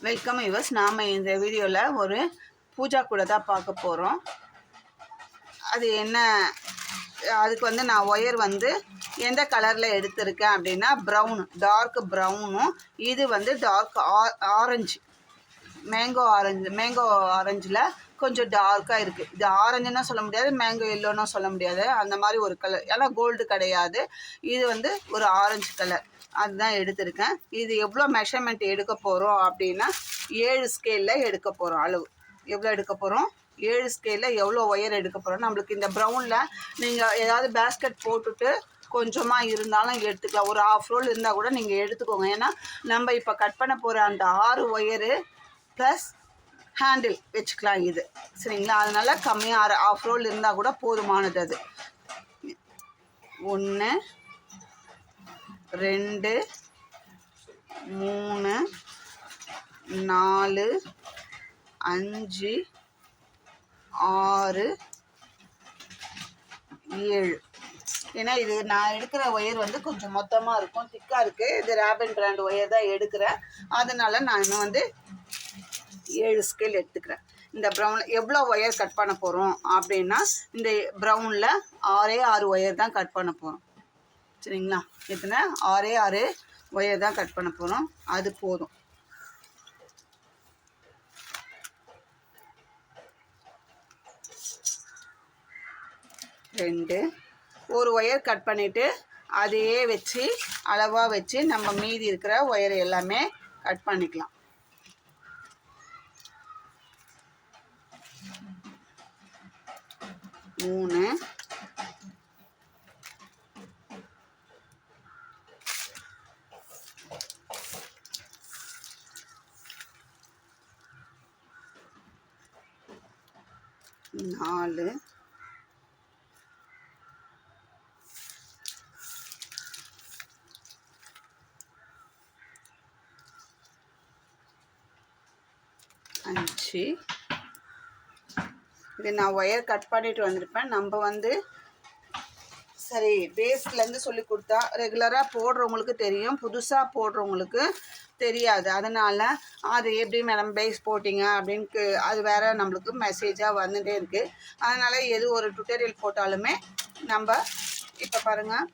Welcome yours. நாம் இந்த வீடியோவில் ஒரு பூஜா கூட தான் பார்க்க போகிறோம். அது என்ன, அதுக்கு வந்து நான் ஒயர் வந்து எந்த கலரில் எடுத்திருக்கேன் அப்படின்னா ப்ரௌனு, டார்க் ப்ரௌனும் இது வந்து டார்க் ஆரஞ்சு, மேங்கோ ஆரஞ்சில் கொஞ்சம் டார்க்காக இருக்குது. இது ஆரஞ்சுன்னா சொல்ல முடியாது, மேங்கோ எல்லோன்னா சொல்ல முடியாது, அந்த மாதிரி ஒரு கலர். ஏன்னா கோல்டு கிடையாது, இது வந்து ஒரு ஆரஞ்சு கலர். அதுதான் எடுத்திருக்கேன். இது எவ்வளோ மெஷர்மெண்ட் எடுக்க போகிறோம் அப்படின்னா 7 ஸ்கேலில் எடுக்க போகிறோம். அளவு எவ்வளோ எடுக்க போகிறோம், 7 ஸ்கேலில் எவ்வளோ ஒயர் எடுக்க போகிறோம். நம்மளுக்கு இந்த ப்ரௌனில் நீங்கள் ஏதாவது பேஸ்கெட் போட்டுட்டு கொஞ்சமாக இருந்தாலும் எடுத்துக்கலாம். ஒரு ½ ரோல் இருந்தால் கூட நீங்கள் எடுத்துக்கோங்க. ஏன்னா நம்ம இப்போ கட் பண்ண போகிற அந்த 6 ஒயரு ப்ளஸ் ஹேண்டில் வச்சுக்கலாம் இது, சரிங்களா? அதனால் கம்மியாக ½ ரோல் இருந்தால் கூட போதுமானது. அது 1 2 3 4 5 6 7. ஏன்னா இது நான் எடுக்கிற ஒயர் வந்து கொஞ்சம் மொத்தமாக இருக்கும், திக்காக இருக்குது. இது ரேபன் பிராண்ட் ஒயர் தான் எடுக்கிறேன். அதனால் நான் வந்து 7 ஸ்கேல் எடுத்துக்கிறேன். இந்த ப்ரௌனில் எவ்வளோ ஒயர் கட் பண்ண போகிறோம் அப்படின்னா இந்த ப்ரௌனில் 6 ஒயர் தான் கட் பண்ண போகிறோம், சரிங்களா? எத்தனை? 6 ஒயர் தான் கட் பண்ண போகிறோம். அது போதும். ஒரு ஒயர் கட் பண்ணிவிட்டு அதையே வச்சு அளவாக வச்சு நம்ம மீதி இருக்கிற ஒயர் எல்லாமே கட் பண்ணிக்கலாம். 3 4 5. இது நான் ஒயர் கட் பண்ணிட்டு வந்திருப்பேன். நம்ம வந்து சரி பேஸ்லேருந்து சொல்லி கொடுத்தா ரெகுலராக போடுறவங்களுக்கு தெரியும், புதுசாக போடுறவங்களுக்கு தெரியாது. அதனால் அது எப்படி மேடம் பேஸ் போட்டிங்க அப்படின்னு அது வேறு நம்மளுக்கு மெசேஜாக வந்துகிட்டே இருக்குது. அதனால் எது ஒரு டுட்டோரியல் போட்டாலுமே நம்ம இப்போ பாருங்கள்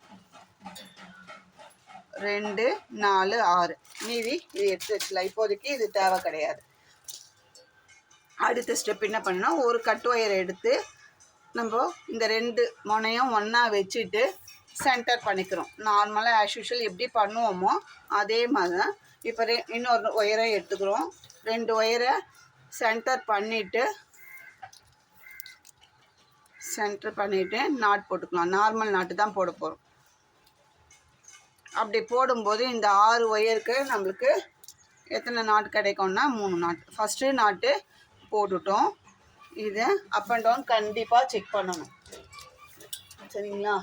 2 4 6 மீதி இது எடுத்து வச்சுக்கலாம். இப்போதைக்கு இது தேவை கிடையாது. அடுத்த ஸ்டெப் என்ன பண்ணணும், ஒரு கட் ஒயர் எடுத்து நம்ம இந்த 2 முனையும் ஒன்றா வச்சுட்டு சென்டர் பண்ணிக்கிறோம். நார்மலாக ஆஸ் யூஷுவல் எப்படி பண்ணுவோமோ அதே மாதிரி தான். இப்போ இன்னொரு ஒயரை எடுத்துக்கிறோம். 2 ஒயரை சென்டர் பண்ணிவிட்டு நாட் போட்டுக்கலாம். நார்மல் நாட்டு தான் போட போகிறோம். அப்படி போடும்போது இந்த 6 ஒயருக்கு நம்மளுக்கு எத்தனை நாட் கிடைக்கும்னா 3 நாட். ஃபஸ்ட்டு நாட்டு போட்டுட்டோம். இதை அப் அண்ட் டவுன் கண்டிப்பாக செக் பண்ணணும், சரிங்களா?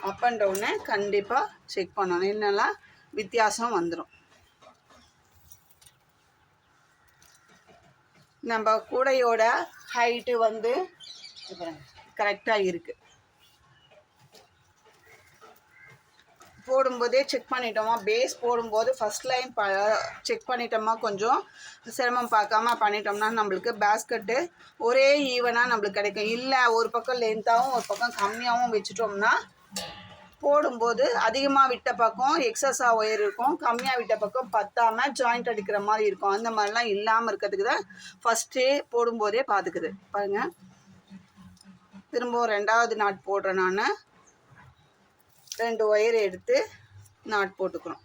அப் அண்ட் டவுனை கண்டிப்பாக செக் பண்ணணும், என்னெல்லாம் வித்தியாசம் வந்துடும். நம்ம கூடையோட ஹைட்டு வந்து கரெக்டாக இருக்குது. போடும்போதே செக் பண்ணிட்டோமா, பேஸ் போடும்போது ஃபஸ்ட் லைன் செக் பண்ணிட்டோமா, கொஞ்சம் சிரமம் பார்க்காம பண்ணிட்டோம்னா நம்மளுக்கு பேஸ்கெட்டு ஒரே ஈவனாக நம்மளுக்கு கிடைக்கும். இல்லை ஒரு பக்கம் லென்த்தாகவும் ஒரு பக்கம் கம்மியாகவும் வச்சுட்டோம்னா போடும்போது அதிகமாக விட்ட பக்கம் எக்ஸஸாக ஒயர் இருக்கும், கம்மியாக விட்ட பக்கம் பத்தாமல் ஜாயிண்ட் அடிக்கிற மாதிரி இருக்கும். அந்த மாதிரிலாம் இல்லாமல் இருக்கிறதுக்கு தான் ஃபஸ்ட்டே போடும்போதே பார்த்துக்குது. பாருங்கள், திரும்பவும் 2வது நாட் போடுறேன். நான் 2 ஒயர் எடுத்து நாட் போட்டுக்கிறோம்.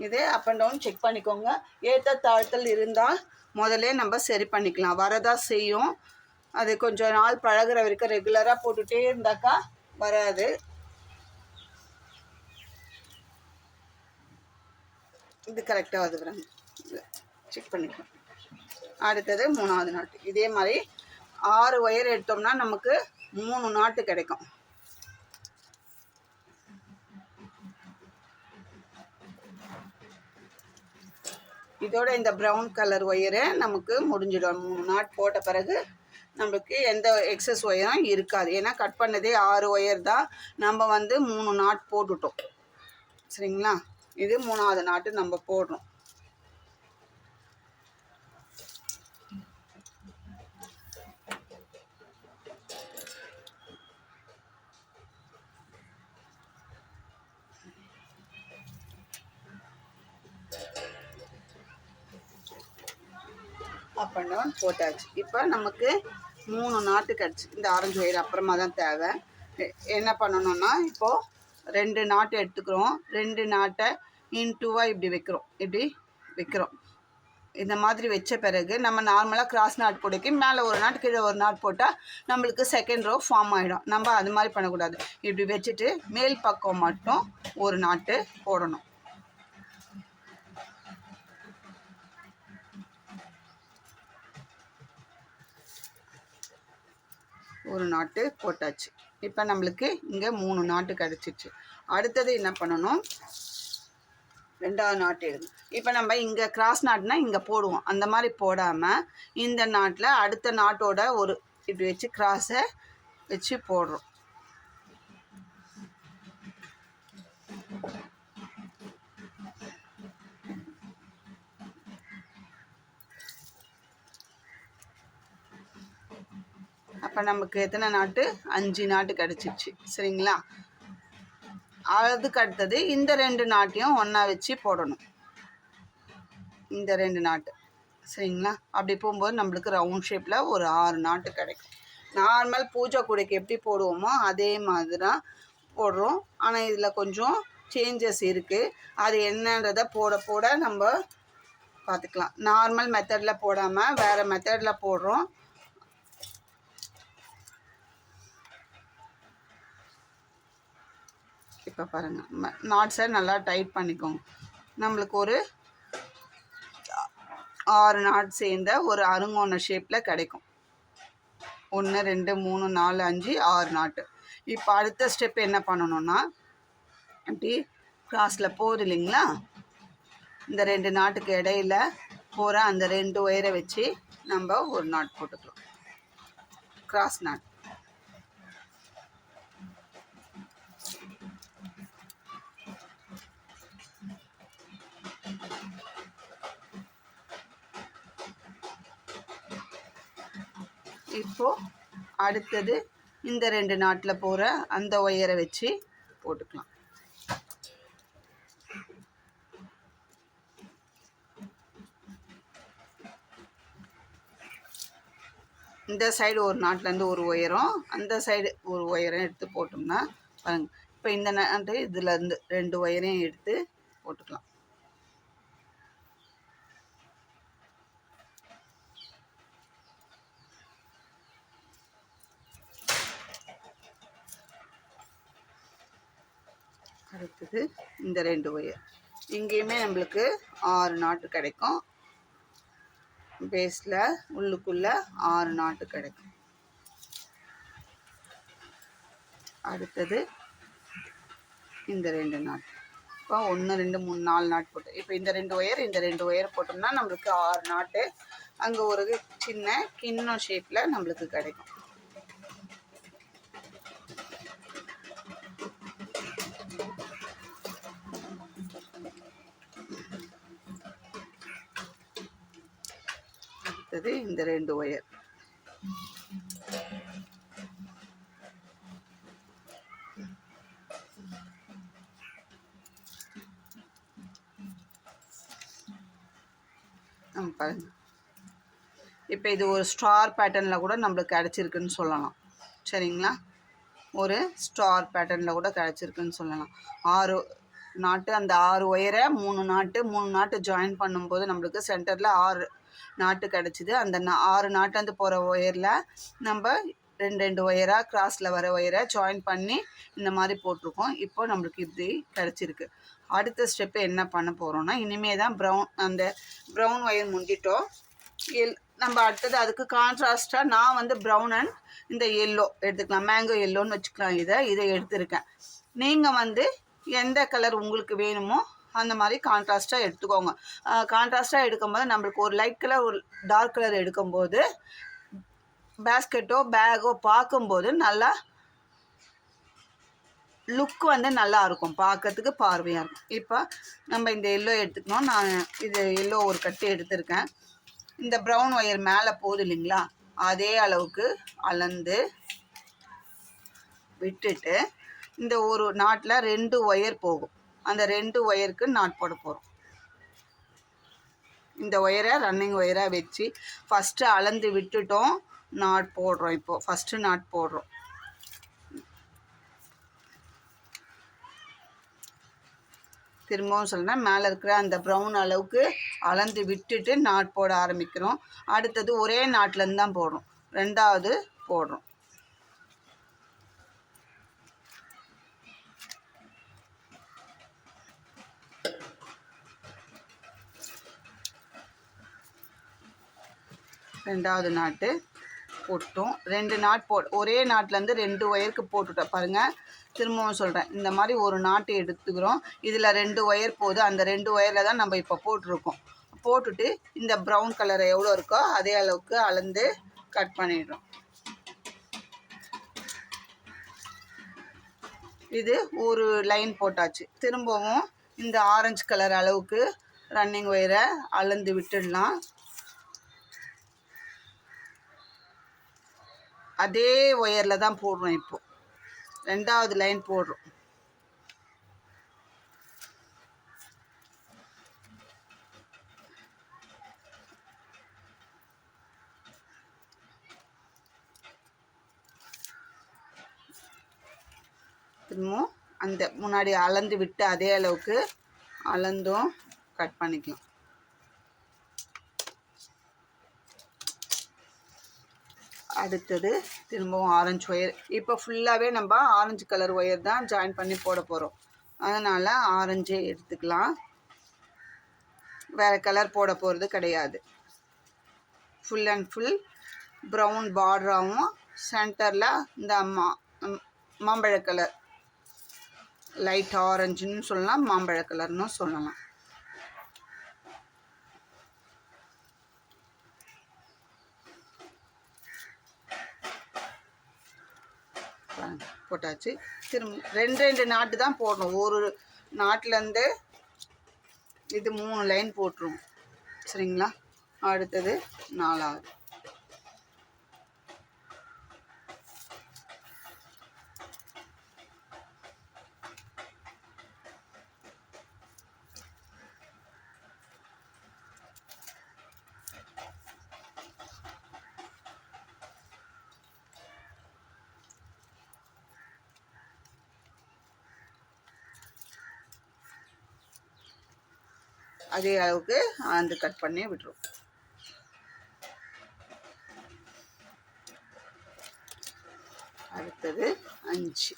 இதே அப் அண்ட் டவுன் செக் பண்ணிக்கோங்க. ஏற்ற தாழ்த்தல் இருந்தால் முதல்ல நம்ம சரி பண்ணிக்கலாம். வரதான் செய்யும், அது கொஞ்சம் நாள் பழகிற வரைக்கும் ரெகுலராக போட்டுகிட்டே இருந்தாக்கா வராது. இது கரெக்டாக வருதுறாங்க, செக் பண்ணிக்கலாம். அடுத்தது 3வது நாட்டு. இதே மாதிரி 6 ஒயர் எடுத்தோம்னா நமக்கு 3 நாட்டு கிடைக்கும். இதோட இந்த ப்ரௌன் கலர் ஒயரு நமக்கு முடிஞ்சிடும். 3 நாட் போட்ட பிறகு நம்மளுக்கு எந்த எக்ஸஸ் ஒயரும் இருக்காது. ஏன்னா கட் பண்ணதே 6 ஒயர் தான், நம்ம வந்து 3 நாட் போட்டுட்டோம், சரிங்களா? இது 3வது நாட்டு நம்ம போடுறோம். அப் அண்ட் டவுன் போட்டாச்சு. இப்போ நமக்கு 3 நாட்டு கிடச்சி. இந்த ஆரஞ்சு ஒயர் அப்புறமா தான் தேவை. என்ன பண்ணணும்னா இப்போது 2 நாட்டு எடுத்துக்கிறோம். 2 நாட்டை இன்டூவாக இப்படி வைக்கிறோம். இந்த மாதிரி வச்ச பிறகு நம்ம நார்மலாக கிராஸ் நாட் போடைக்கு மேலே ஒரு நாட் கீழே ஒரு நாட் போட்டால் நம்மளுக்கு செகண்ட் ரோ ஃபார்ம் ஆகிடும். நம்ம அது மாதிரி பண்ணக்கூடாது. இப்படி வச்சுட்டு மேல் பக்கம் மட்டும் ஒரு நாட்டு போடணும். ஒரு நாட்டு போட்டாச்சு. இப்போ நம்மளுக்கு இங்கே 3 நாட்டு கிடச்சிச்சு. அடுத்தது என்ன பண்ணணும், 2வது நாட்டு எடுங்க. இப்போ நம்ம இங்கே கிராஸ் நாட்னா இங்கே போடுவோம். அந்த மாதிரி போடாமல் இந்த நாட்டில் அடுத்த நாட்டோட ஒரு இப்படி வச்சு கிராஸை வச்சு போடுறோம். அப்போ நமக்கு எத்தனை நாட்டு, 5 நாட்டு கிடச்சிச்சு. சரிங்களா? அதுக்கு அடுத்தது இந்த 2 நாட்டையும் ஒன்றா வச்சு போடணும். இந்த 2 நாட்டு. சரிங்களா? அப்படி போகும்போது நம்மளுக்கு ரவுண்ட் ஷேப்பில் ஒரு 6 நாட்டு கிடைக்கும். நார்மல் பூஜை கூடைக்கு எப்படி போடுவோமோ அதே மாதிரி தான் போடுறோம். ஆனால் இதில் கொஞ்சம் சேஞ்சஸ் இருக்குது. அது என்னன்றதை போட நம்ம பார்த்துக்கலாம். நார்மல் மெத்தடில் போடாமல் வேறு மெத்தடில் போடுறோம். இப்போ பாருங்கள், நாட்ஸை நல்லா டைட் பண்ணிக்கோங்க. நம்மளுக்கு ஒரு 6 நாட் சேர்ந்த ஒரு அருங்கோண ஷேப்பில் கிடைக்கும். 1 2 3 4 5 6 நாட்டு. இப்போ அடுத்த ஸ்டெப் என்ன பண்ணணும்னா, அப்படி கிராஸில் போகுது இல்லைங்களா, இந்த 2 நாட்டுக்கு இடையில போகிற அந்த 2 ஒயரை வச்சு நம்ம ஒரு நாட் போட்டுக்கலாம். Cross not. இப்போது அடுத்தது இந்த 2 நாட்டில் போகிற அந்த ஒயரை வச்சு போட்டுக்கலாம். இந்த சைடு ஒரு நாட்டிலேருந்து ஒரு ஒயரும் அந்த சைடு ஒரு ஒயரும் எடுத்து போட்டோம்னா பாருங்கள். இப்போ இந்த நாட்டு இதுலேருந்து 2 ஒயரையும் எடுத்து போட்டுக்கலாம். அடுத்தது இந்த 2 ஒயர். இங்கேயுமே நம்மளுக்கு 6 நாட்டு கிடைக்கும். பேஸில் உள்ளுக்குள்ளே 6 நாட்டு கிடைக்கும். அடுத்தது இந்த 2 நாட்டு. இப்போ 1 2 3 4 நாட்டு போட்டு இப்போ இந்த 2 ஒயர் போட்டோம்னா நம்மளுக்கு 6 நாட்டு. அங்கே ஒரு சின்ன கிண்ணம் ஷேப்பில் நம்மளுக்கு கிடைக்கும். அடுத்தது இந்த 2 ஒயர். பாருங்க, இப்போ இது ஒரு ஸ்டார் பேட்டர்னில் கூட நம்மளுக்கு கிடச்சிருக்குன்னு சொல்லலாம். சரிங்களா? ஒரு ஸ்டார் பேட்டர்னில் கூட கிடச்சிருக்குன்னு சொல்லலாம். 6 நாட்டு, அந்த 6 ஒயரை 3 நாட்டு ஜாயின் பண்ணும்போது நம்மளுக்கு சென்டரில் 6 நாட்டு கிடச்சிது. அந்த 6 நாட்டு போகிற ஒயரில் நம்ம 2 ஒயராக கிராஸில் வர ஒயரை ஜாயின் பண்ணி இந்த மாதிரி போட்டிருக்கோம். இப்போ நம்மளுக்கு இப்படி கிடச்சிருக்கு. அடுத்த ஸ்டெப்பு என்ன பண்ண போகிறோன்னா, இனிமேல் தான் அந்த ப்ரௌன் ஒயர் முண்டிட்டோம். நம்ம அடுத்தது அதுக்கு கான்ட்ராஸ்டாக நான் ப்ரௌன் அண்ட் இந்த எல்லோ எடுத்துக்கலாம். மேங்கோ எல்லோன்னு வச்சுக்கலாம். இதை எடுத்துருக்கேன். நீங்கள் எந்த கலர் உங்களுக்கு வேணுமோ அந்த மாதிரி கான்ட்ராஸ்ட்டாக எடுத்துக்கோங்க. கான்ட்ராஸ்ட்டாக எடுக்கும்போது நம்மளுக்கு ஒரு லைட் கலர் ஒரு டார்க் கலர் எடுக்கும்போது பேஸ்கெட்டோ பேக்கோ பார்க்கும்போது நல்லா லுக் நல்லா இருக்கும், பார்க்கறதுக்கு பார்வையாக இருக்கும். இப்போ நம்ம இந்த எல்லோ எடுத்துக்கணும். நான் இது எல்லோ ஒரு கட்டு எடுத்திருக்கேன். இந்த ப்ரௌன் ஒயர் மேலே போகுது இல்லைங்களா, அதே அளவுக்கு அளந்து விட்டுட்டு இந்த ஒரு நாட்டில் 2 ஒயர் போகும். அந்த 2 ஒயருக்கு நாட் போட போகிறோம். இந்த ஒயரை ரன்னிங் ஒயராக வச்சு ஃபஸ்ட்டு அளந்து விட்டுட்டோம், நாட் போடுறோம். இப்போது ஃபஸ்ட்டு நாட் போடுறோம். திரும்பவும் சொல்கிறேன், மேலே இருக்கிற அந்த ப்ரௌன் அளவுக்கு அளந்து விட்டுட்டு நாட் போட ஆரம்பிக்கிறோம். அடுத்தது ஒரே நாட்லேருந்து தான் போடுறோம், ரெண்டாவது போடுறோம். ரெண்டாவது நாட்டு போட்டோம். 2 நாட் ஒரே நாட்லேருந்து 2 ஒயருக்கு போட்டுட்டோம் பாருங்கள். திரும்பவும் சொல்கிறேன், இந்த மாதிரி ஒரு நாட்டு எடுத்துக்கிறோம். இதில் 2 ஒயர் போகுது, அந்த 2 ஒயரில் தான் நம்ம இப்போ போட்டிருக்கோம். போட்டுட்டு இந்த ப்ரௌன் கலர் எவ்வளோ இருக்கோ அதே அளவுக்கு அளந்து கட் பண்ணிடுறோம். இது ஒரு லைன் போட்டாச்சு. திரும்பவும் இந்த ஆரஞ்சு கலர் அளவுக்கு ரன்னிங் ஒயரை அளந்து விட்டுடலாம். அதே ஒயரில் தான் போடுறோம். இப்போது ரெண்டாவது லைன் போடுறோம். திரும்பவும் அந்த முன்னாடி அளந்து விட்டு அதே அளவுக்கு அளந்தும் கட் பண்ணிக்கலாம். அடுத்தது திரும்பவும் ஆரஞ்சு ஒயர். இப்போ ஃபுல்லாகவே நம்ம ஆரஞ்சு கலர் ஒயர் தான் ஜாயின் பண்ணி போட போகிறோம். அதனால் ஆரஞ்சே எடுத்துக்கலாம், வேறு கலர் போட போகிறது கிடையாது. ஃபுல் அண்ட் ஃபுல் ப்ரௌன் பார்டராகவும் சென்டரில் இந்த மாம்பழ கலர், லைட் ஆரஞ்சுன்னு சொல்லலாம், மாம்பழ கலர்னு சொல்லலாம். போட்டாச்சு. திரும்ப 2 நாட்டு தான் போடணும். ஒரு நாட்டிலேருந்து இது 3 லைன் போட்டுருவோம், சரிங்களா? அடுத்தது 4வது. அதே அளவுக்கு அந்த கட் பண்ணி விட்டுரும். அடுத்தது 5.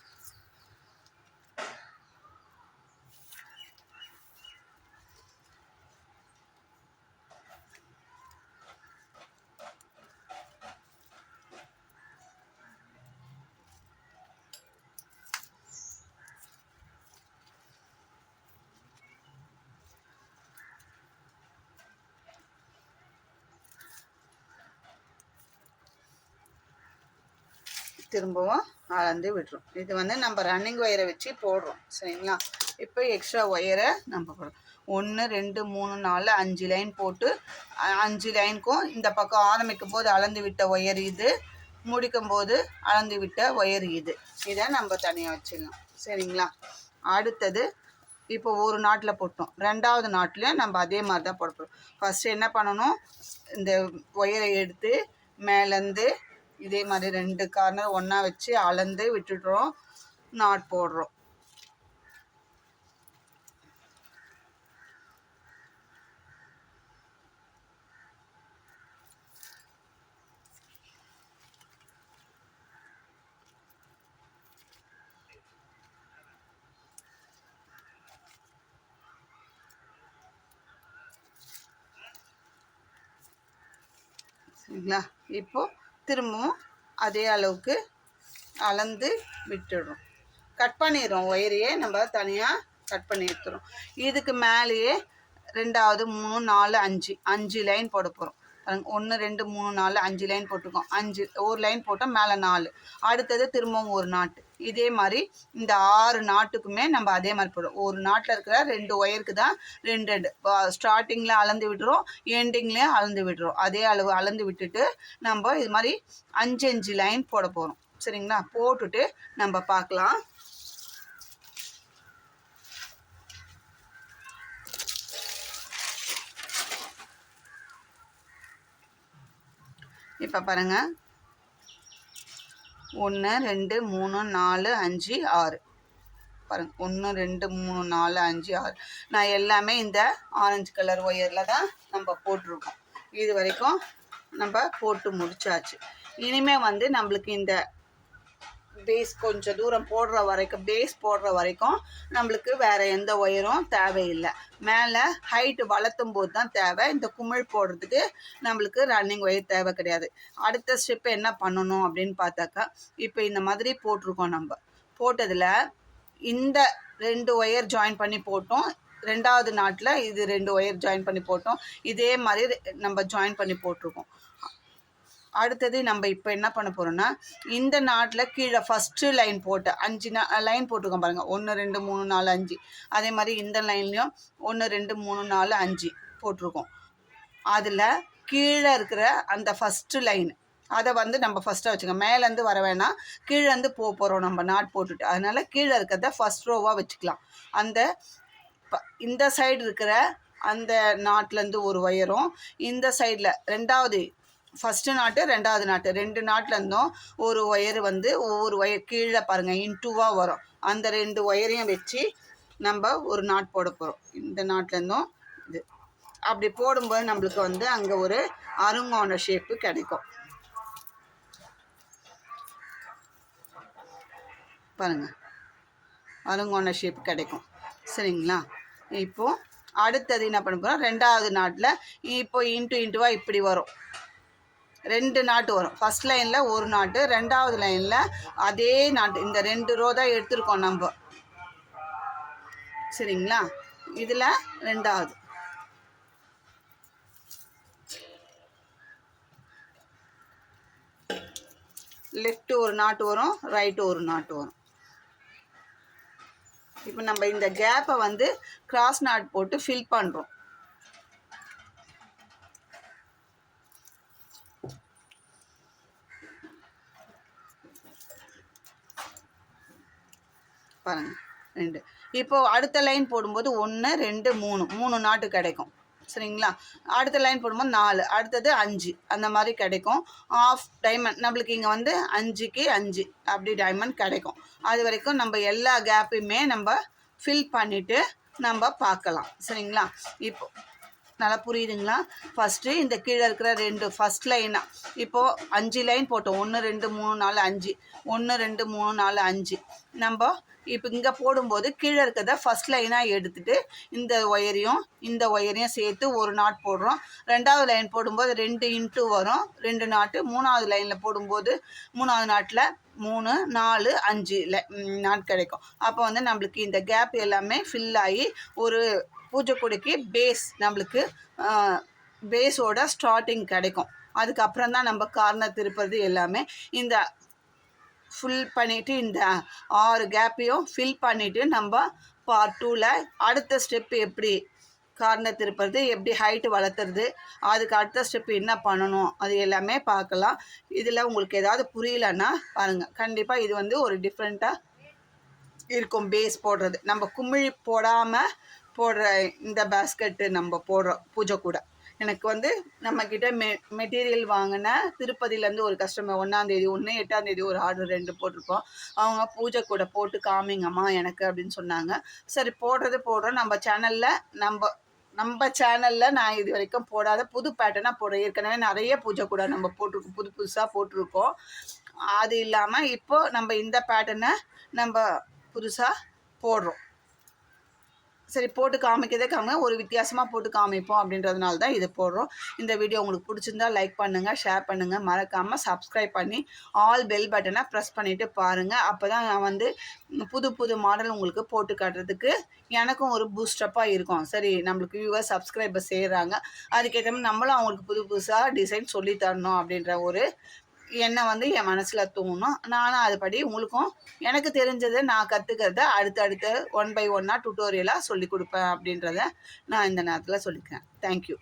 திரும்பவும் அளந்து விட்டுரும். இது வந்து நம்ம ரன்னிங் ஒயரை வச்சு போடுறோம், சரிங்களா? இப்போ எக்ஸ்ட்ரா ஒயரை நம்ம போடுறோம். 1 2 3 4 5 லைன் போட்டு 5 லைனுக்கும் இந்த பக்கம் ஆரம்பிக்கும் போது அளந்து விட்ட ஒயர் இது, முடிக்கும் போது அளந்து விட்ட ஒயர் இது. இதை நம்ம தனியாக வச்சிடலாம், சரிங்களா? அடுத்தது இப்போ ஒரு நாட்டில் போட்டோம், ரெண்டாவது நாட்டில் நம்ம அதே மாதிரி தான் போட போகிறோம். ஃபஸ்ட்டு என்ன பண்ணணும், இந்த ஒயரை எடுத்து மேலேருந்து இதே மாதிரி 2 கார்னர் ஒன்றா வச்சு அளந்து விட்டுடுறோம், நாட் போடுறோம். சரிங்களா? இப்போது திரும்பவும் அதே அளவுக்கு அளந்து விட்டுடுறோம், கட் பண்ணிடுறோம். ஒயரையே நம்ம தனியாக கட் பண்ணி எடுத்துகிறோம். இதுக்கு மேலேயே 2வது 3 4 5 லைன் போட போகிறோம். 1 2 3 4 5 லைன் போட்டிருக்கோம். 5 ஒரு லைன் போட்டால் மேலே 4. அடுத்தது திரும்பவும் ஒரு நாட்டு. இதே மாதிரி இந்த 6 நாட்டுக்குமே நம்ம அதே மாதிரி போடுறோம். ஒரு நாட்டில் இருக்கிற 2 ஒயருக்கு தான் 2 ஸ்டார்டிங்கில் அளந்து விடுறோம், எண்டிங்லேயும் அளந்து விடுறோம். அதே அளவு அளந்து விட்டுட்டு நம்ம இது மாதிரி 5 லைன் போட போகிறோம், சரிங்களா? போட்டுட்டு நம்ம பார்க்கலாம். இப்போ பாருங்கள் 1 2 3 4 5 6 பாருங்கள் 1 2 3 4 5 6 நான் எல்லாமே இந்த ஆரஞ்சு கலர் ஒயரில் தான் நம்ம போட்டிருக்கோம். இது வரைக்கும் நம்ம போட்டு முடிச்சாச்சு. இனிமேல் வந்து நம்மளுக்கு இந்த பேஸ் கொஞ்சம் தூரம் போடுற வரைக்கும், பேஸ் போடுற வரைக்கும் நம்மளுக்கு வேறு எந்த ஒயரும் தேவையில்லை. மேலே ஹைட்டு வளர்த்தும் போது தான் தேவை. இந்த குமிழ் போடுறதுக்கு நம்மளுக்கு ரன்னிங் ஒயர் தேவை கிடையாது. அடுத்த ஸ்டெப் என்ன பண்ணணும் அப்படின்னு பார்த்தாக்கா, இப்போ இந்த மாதிரி போட்டிருக்கோம். நம்ம போட்டதில் இந்த 2 ஒயர் ஜாயின் பண்ணி போட்டோம். 2வது நாட்டில் இது 2 ஒயர் ஜாயின் பண்ணி போட்டோம். இதே மாதிரி நம்ம ஜாயின் பண்ணி போட்டிருக்கோம். அடுத்தது நம்ம இப்போ என்ன பண்ண போகிறோம்னா, இந்த நாட்டில் கீழே ஃபஸ்ட்டு லைன் போட்டு 5 லைன் போட்டிருக்கோம் பாருங்கள். 1 2 3 4 5. அதே மாதிரி இந்த லைன்லேயும் 1 2 3 4 5 போட்டிருக்கோம். அதில் கீழே இருக்கிற அந்த ஃபஸ்ட்டு லைன் அதை வந்து நம்ம ஃபஸ்ட்டாக வச்சுக்கோங்க. மேலேருந்து வர வேணாம், கீழேருந்து போகிறோம் நம்ம நாட் போட்டுட்டு. அதனால் கீழே இருக்கிறத ஃபஸ்ட் ரோவாக வச்சுக்கலாம். அந்த இந்த சைடு இருக்கிற அந்த நாட்லேருந்து ஒரு ஒயரும், இந்த சைடில் 2வது ஃபஸ்ட்டு நாட்டு 2வது நாட்டு 2 நாட்லேருந்தும் ஒரு ஒயர் வந்து ஒவ்வொரு ஒயர் கீழே பாருங்கள் இன்டூவாக வரும். அந்த 2 ஒயரையும் வச்சு நம்ம ஒரு நாட் போட போகிறோம். இந்த நாட்லேருந்தும் இது அப்படி போடும்போது நம்மளுக்கு வந்து அங்கே ஒரு அருங்கோண ஷேப்பு கிடைக்கும். பாருங்கள், அருங்கோண ஷேப் கிடைக்கும். சரிங்களா? இப்போது அடுத்தது என்ன பண்ண போகிறோம், 2வது நாட்டில் இப்போ இன்ட்டுவாக இப்படி வரும். 2 நாட்டு வரும். ஃபஸ்ட் லைனில் ஒரு நாட்டு, 2வது லைனில் அதே நாட்டு. இந்த 2 ரோ தான் எடுத்துருக்கோம் நம்ம. சரிங்களா? இதில் 2வது லெஃப்ட் ஒரு நாட்டு வரும், ரைட்டு ஒரு நாட்டு வரும். இப்போ நம்ம இந்த கேப்பை வந்து கிராஸ் நாட் போட்டு ஃபில் பண்ணுறோம். பாருங்கள் 2. இப்போது அடுத்த லைன் போடும்போது 1 2 3 நாட்டு கிடைக்கும். சரிங்களா? அடுத்த லைன் போடும்போது 4, அடுத்தது 5 அந்த மாதிரி கிடைக்கும். ஆஃப் டைமண்ட் நம்மளுக்கு இங்கே வந்து 5க்கு 5 அப்படி டைமண்ட் கிடைக்கும். அது வரைக்கும் நம்ம எல்லா கேப்பையுமே நம்ம ஃபில் பண்ணிவிட்டு நம்ம பார்க்கலாம். சரிங்களா? இப்போ நல்லா புரியுதுங்களா? ஃபஸ்ட்டு இந்த கீழே இருக்கிற 2 ஃபஸ்ட் லைனாக இப்போது 5 லைன் போட்டோம். 1 2 3 4 5 1 2 3 4 5 நம்ம இப்போ இங்கே போடும்போது கீழே இருக்கிறத ஃபஸ்ட் லைனாக எடுத்துகிட்டு இந்த ஒயரையும் சேர்த்து ஒரு நாட் போடுறோம். 2வது லைன் போடும்போது 2 இன்ட்டு வரும், 2 நாட்டு. 3வது லைனில் போடும்போது 3வது நாட்டில் 3 4 5 நாட் கிடைக்கும். அப்போ வந்து நம்மளுக்கு இந்த கேப் எல்லாமே ஃபில் ஆகி ஒரு பூஜைக்குடிக்கு பேஸ் நம்மளுக்கு பேஸோட ஸ்டார்டிங் கிடைக்கும். அதுக்கப்புறம் தான் நம்ம கார்னர் திருப்புறது எல்லாமே. இந்த ஃபுல் பண்ணிவிட்டு இந்த 6 கேப்பையும் ஃபில் பண்ணிவிட்டு நம்ம பார்ட் 2ல் அடுத்த ஸ்டெப்பு எப்படி கார்னர் திருப்புறது, எப்படி ஹைட்டு வளர்த்துறது, அதுக்கு அடுத்த ஸ்டெப்பு என்ன பண்ணணும், அது எல்லாமே பார்க்கலாம். இதில் உங்களுக்கு ஏதாவது புரியலன்னா பாருங்கள். கண்டிப்பாக இது வந்து ஒரு டிஃப்ரெண்ட்டாக இருக்கும். பேஸ் போடுறது நம்ம குமிழ் போடாமல் போடுற இந்த பேஸ்கெட்டு நம்ம போடுறோம் பூஜை கூட. எனக்கு வந்து நம்மக்கிட்ட மெட்டீரியல் வாங்கின திருப்பதியிலேருந்து ஒரு கஸ்டமர் 1ஆம் தேதி 1 8ஆம் தேதி ஒரு ஆர்டர் 2 போட்டிருக்கோம். அவங்க பூஜை கூட போட்டு காமிங்கம்மா எனக்கு அப்படின்னு சொன்னாங்க. சரி போடுறோம். நம்ம சேனலில் நான் இது வரைக்கும் போடாத புது பேட்டர்னாக போடுறேன். ஏற்கனவே நிறைய பூஜை கூட நம்ம போட்டிருக்கோம், புதுசாக போட்டிருக்கோம். அது இல்லாமல் இப்போது நம்ம இந்த பேட்டர்னை நம்ம புதுசாக போடுறோம். சரி போட்டு காமிக்கிறதே ஒரு வித்தியாசமாக போட்டு காமிப்போம் அப்படின்றதுனால தான் இது போடுறோம். இந்த வீடியோ உங்களுக்கு பிடிச்சிருந்தா லைக் பண்ணுங்கள், ஷேர் பண்ணுங்கள், மறக்காமல் சப்ஸ்கிரைப் பண்ணி ஆல் பெல் பட்டனை ப்ரெஸ் பண்ணிவிட்டு பாருங்கள். அப்போ தான் நான் வந்து புது மாடல் உங்களுக்கு போட்டு காட்டுறதுக்கு எனக்கும் ஒரு பூஸ்டப்பாக இருக்கும். சரி நம்மளுக்கு வியூவர் சப்ஸ்கிரைபர் செய்கிறாங்க, அதுக்கேற்ற மாதிரி நம்மளும் அவங்களுக்கு புதுசாக டிசைன் சொல்லி தரணும் அப்படின்ற ஒரு எண்ணம் வந்து என் மனசில் தோணும். நானும் அதுபடி உங்களுக்கும் எனக்கு தெரிஞ்சதை நான் கற்றுக்கிறத அடுத்தடுத்து 1 by 1 டுட்டோரியலாக சொல்லி கொடுப்பேன் அப்படின்றத நான் இந்த நேரத்தில் சொல்லிக்கிறேன். தேங்க்யூ.